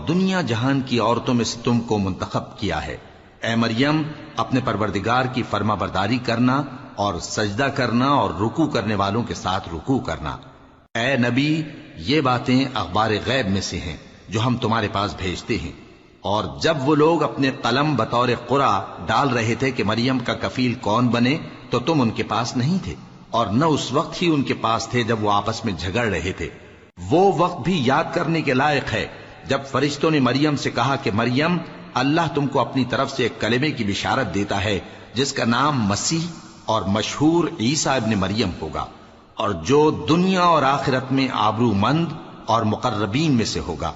دنیا جہان کی عورتوں میں سے تم کو منتخب کیا ہے۔ اے مریم، اپنے پروردگار کی فرما برداری کرنا اور سجدہ کرنا اور رکوع کرنے والوں کے ساتھ رکوع کرنا۔ اے نبی، یہ باتیں اخبار غیب میں سے ہیں جو ہم تمہارے پاس بھیجتے ہیں۔ اور جب وہ لوگ اپنے قلم بطور قرعہ ڈال رہے تھے کہ مریم کا کفیل کون بنے، تو تم ان کے پاس نہیں تھے، اور نہ اس وقت ہی ان کے پاس تھے جب وہ آپس میں جھگڑ رہے تھے۔ وہ وقت بھی یاد کرنے کے لائق ہے جب فرشتوں نے مریم سے کہا کہ مریم، اللہ تم کو اپنی طرف سے ایک کلمے کی بشارت دیتا ہے جس کا نام مسیح اور مشہور عیسیٰ ابن مریم ہوگا، اور جو دنیا اور آخرت میں آبرو مند اور مقربین میں سے ہوگا،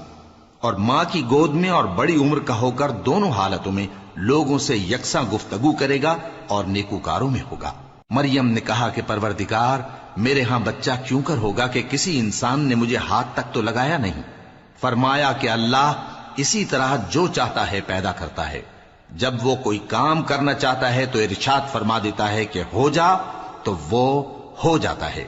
اور ماں کی گود میں اور بڑی عمر کا ہو کر دونوں حالتوں میں لوگوں سے یکساں گفتگو کرے گا اور نیکوکاروں میں ہوگا۔ مریم نے کہا کہ پروردگار، میرے ہاں بچہ کیوں کر ہوگا کہ کسی انسان نے مجھے ہاتھ تک تو لگایا نہیں۔ فرمایا کہ اللہ اسی طرح جو چاہتا ہے پیدا کرتا ہے، جب وہ کوئی کام کرنا چاہتا ہے تو ارشاد فرما دیتا ہے کہ ہو جا، تو وہ ہو جاتا ہے۔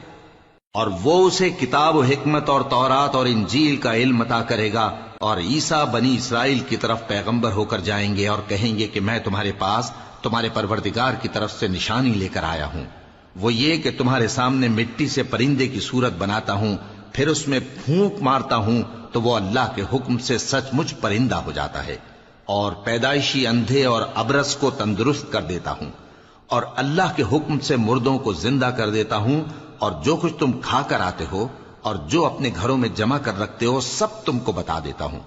اور وہ اسے کتاب و حکمت اور تورات اور انجیل کا علم عطا کرے گا، اور عیسیٰ بنی اسرائیل کی طرف پیغمبر ہو کر جائیں گے اور کہیں گے کہ میں تمہارے پاس تمہارے پروردگار کی طرف سے نشانی لے کر آیا ہوں، وہ یہ کہ تمہارے سامنے مٹی سے پرندے کی صورت بناتا ہوں، پھر اس میں پھونک مارتا ہوں تو وہ اللہ کے حکم سے سچ مچ پرندہ ہو جاتا ہے، اور پیدائشی اندھے اور ابرص کو تندرست کر دیتا ہوں، اور اللہ کے حکم سے مردوں کو زندہ کر دیتا ہوں، اور جو کچھ تم کھا کر آتے ہو اور جو اپنے گھروں میں جمع کر رکھتے ہو سب تم کو بتا دیتا ہوں۔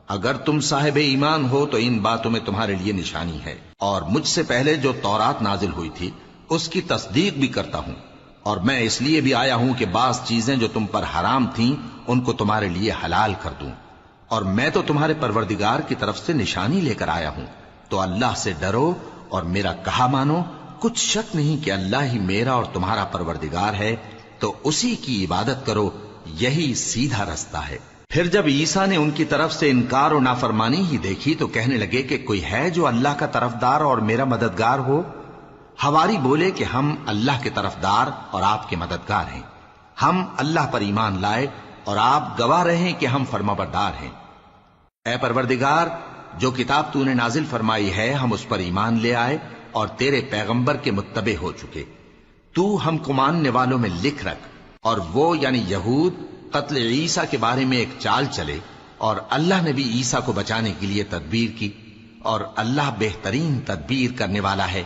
اگر تم صاحب ایمان ہو تو ان باتوں میں تمہارے لیے نشانی ہے، اور مجھ سے پہلے جو تورات نازل ہوئی تھی اس کی تصدیق بھی کرتا ہوں، اور میں اس لیے بھی آیا ہوں کہ بعض چیزیں جو تم پر حرام تھیں ان کو تمہارے لیے حلال کر دوں، اور میں تو تمہارے پروردگار کی طرف سے نشانی لے کر آیا ہوں۔ تو اللہ سے ڈرو اور میرا کہا مانو، کچھ شک نہیں کہ اللہ ہی میرا اور تمہارا پروردگار ہے، تو اسی کی عبادت کرو، یہی سیدھا رستہ ہے۔ پھر جب عیسیٰ نے ان کی طرف سے انکار و نافرمانی ہی دیکھی تو کہنے لگے کہ کوئی ہے جو اللہ کا طرفدار اور میرا مددگار ہو؟ حواری بولے کہ ہم اللہ کے طرفدار اور آپ کے مددگار ہیں، ہم اللہ پر ایمان لائے اور آپ گواہ رہیں کہ ہم فرما بردار ہیں۔ اے پروردگار، جو کتاب تو نے نازل فرمائی ہے ہم اس پر ایمان لے آئے اور تیرے پیغمبر کے متبع ہو چکے۔ تو ہم کو ماننے والوں میں لکھ رکھ، اور وہ یعنی یہود قتل عیسیٰ کے بارے میں ایک چال چلے، اور اللہ نے بھی عیسیٰ کو بچانے کے لیے تدبیر کی، اور اللہ بہترین تدبیر کرنے والا ہے۔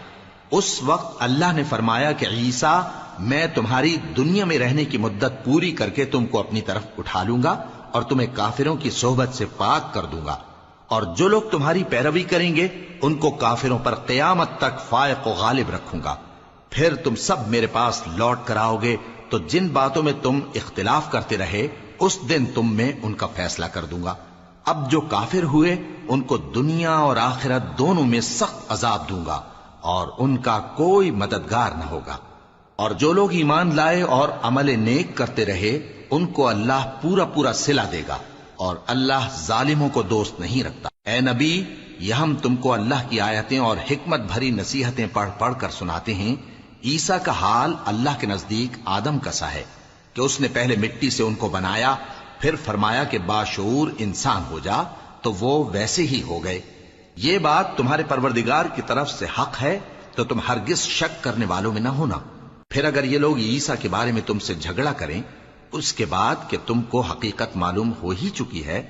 اس وقت اللہ نے فرمایا کہ عیسیٰ، میں تمہاری دنیا میں رہنے کی مدت پوری کر کے تم کو اپنی طرف اٹھا لوں گا اور تمہیں کافروں کی صحبت سے پاک کر دوں گا، اور جو لوگ تمہاری پیروی کریں گے ان کو کافروں پر قیامت تک فائق و غالب رکھوں گا۔ پھر تم سب میرے پاس لوٹ کر آؤ گے تو جن باتوں میں تم اختلاف کرتے رہے اس دن تم میں ان کا فیصلہ کر دوں گا۔ اب جو کافر ہوئے ان کو دنیا اور آخرت دونوں میں سخت عذاب دوں گا، اور ان کا کوئی مددگار نہ ہوگا۔ اور جو لوگ ایمان لائے اور عمل نیک کرتے رہے ان کو اللہ پورا پورا صلہ دے گا، اور اللہ ظالموں کو دوست نہیں رکھتا۔ اے نبی، یہ ہم تم کو اللہ کی آیتیں اور حکمت بھری نصیحتیں پڑھ پڑھ کر سناتے ہیں۔ عیسیٰ کا حال اللہ کے نزدیک آدم کا سا ہے کہ اس نے پہلے مٹی سے ان کو بنایا، پھر فرمایا کہ باشعور انسان ہو جا، تو وہ ویسے ہی ہو گئے۔ یہ بات تمہارے پروردگار کی طرف سے حق ہے، تو تم ہرگز شک کرنے والوں میں نہ ہونا۔ پھر اگر یہ لوگ عیسیٰ کے بارے میں تم سے جھگڑا کریں اس کے بعد کہ تم کو حقیقت معلوم ہو ہی چکی ہے،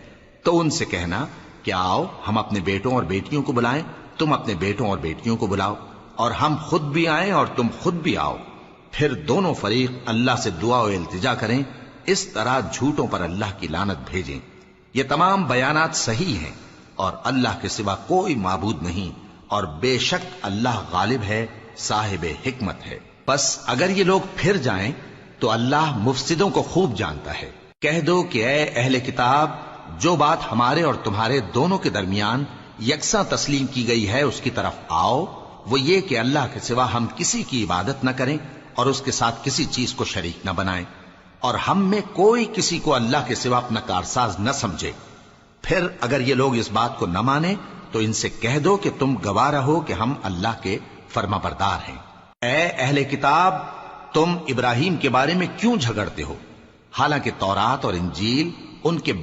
تو ان سے کہنا کہ آؤ ہم اپنے بیٹوں اور بیٹیوں کو بلائیں، تم اپنے بیٹوں اور بیٹیوں کو بلاؤ، اور ہم خود بھی آئیں اور تم خود بھی آؤ، پھر دونوں فریق اللہ سے دعا و التجا کریں، اس طرح جھوٹوں پر اللہ کی لعنت بھیجیں۔ یہ تمام بیانات صحیح ہیں، اور اللہ کے سوا کوئی معبود نہیں، اور بے شک اللہ غالب ہے، صاحب حکمت ہے۔ بس اگر یہ لوگ پھر جائیں تو اللہ مفسدوں کو خوب جانتا ہے۔ کہہ دو کہ اے اہل کتاب، جو بات ہمارے اور تمہارے دونوں کے درمیان یکساں تسلیم کی گئی ہے اس کی طرف آؤ، وہ یہ کہ اللہ کے سوا ہم کسی کی عبادت نہ کریں اور اس کے ساتھ کسی چیز کو شریک نہ بنائیں، اور ہم میں کوئی کسی کو اللہ کے سوا اپنا کارساز نہ سمجھے۔ پھر اگر یہ لوگ اس بات کو نہ مانیں تو ان سے کہہ دو کہ تم گواہ رہو کہ ہم اللہ کے فرما بردار ہیں۔ اے اہل کتاب، تم ابراہیم کے بارے میں کیوں جھگڑتے ہو، حالانکہ تورات اور انجیل ان کے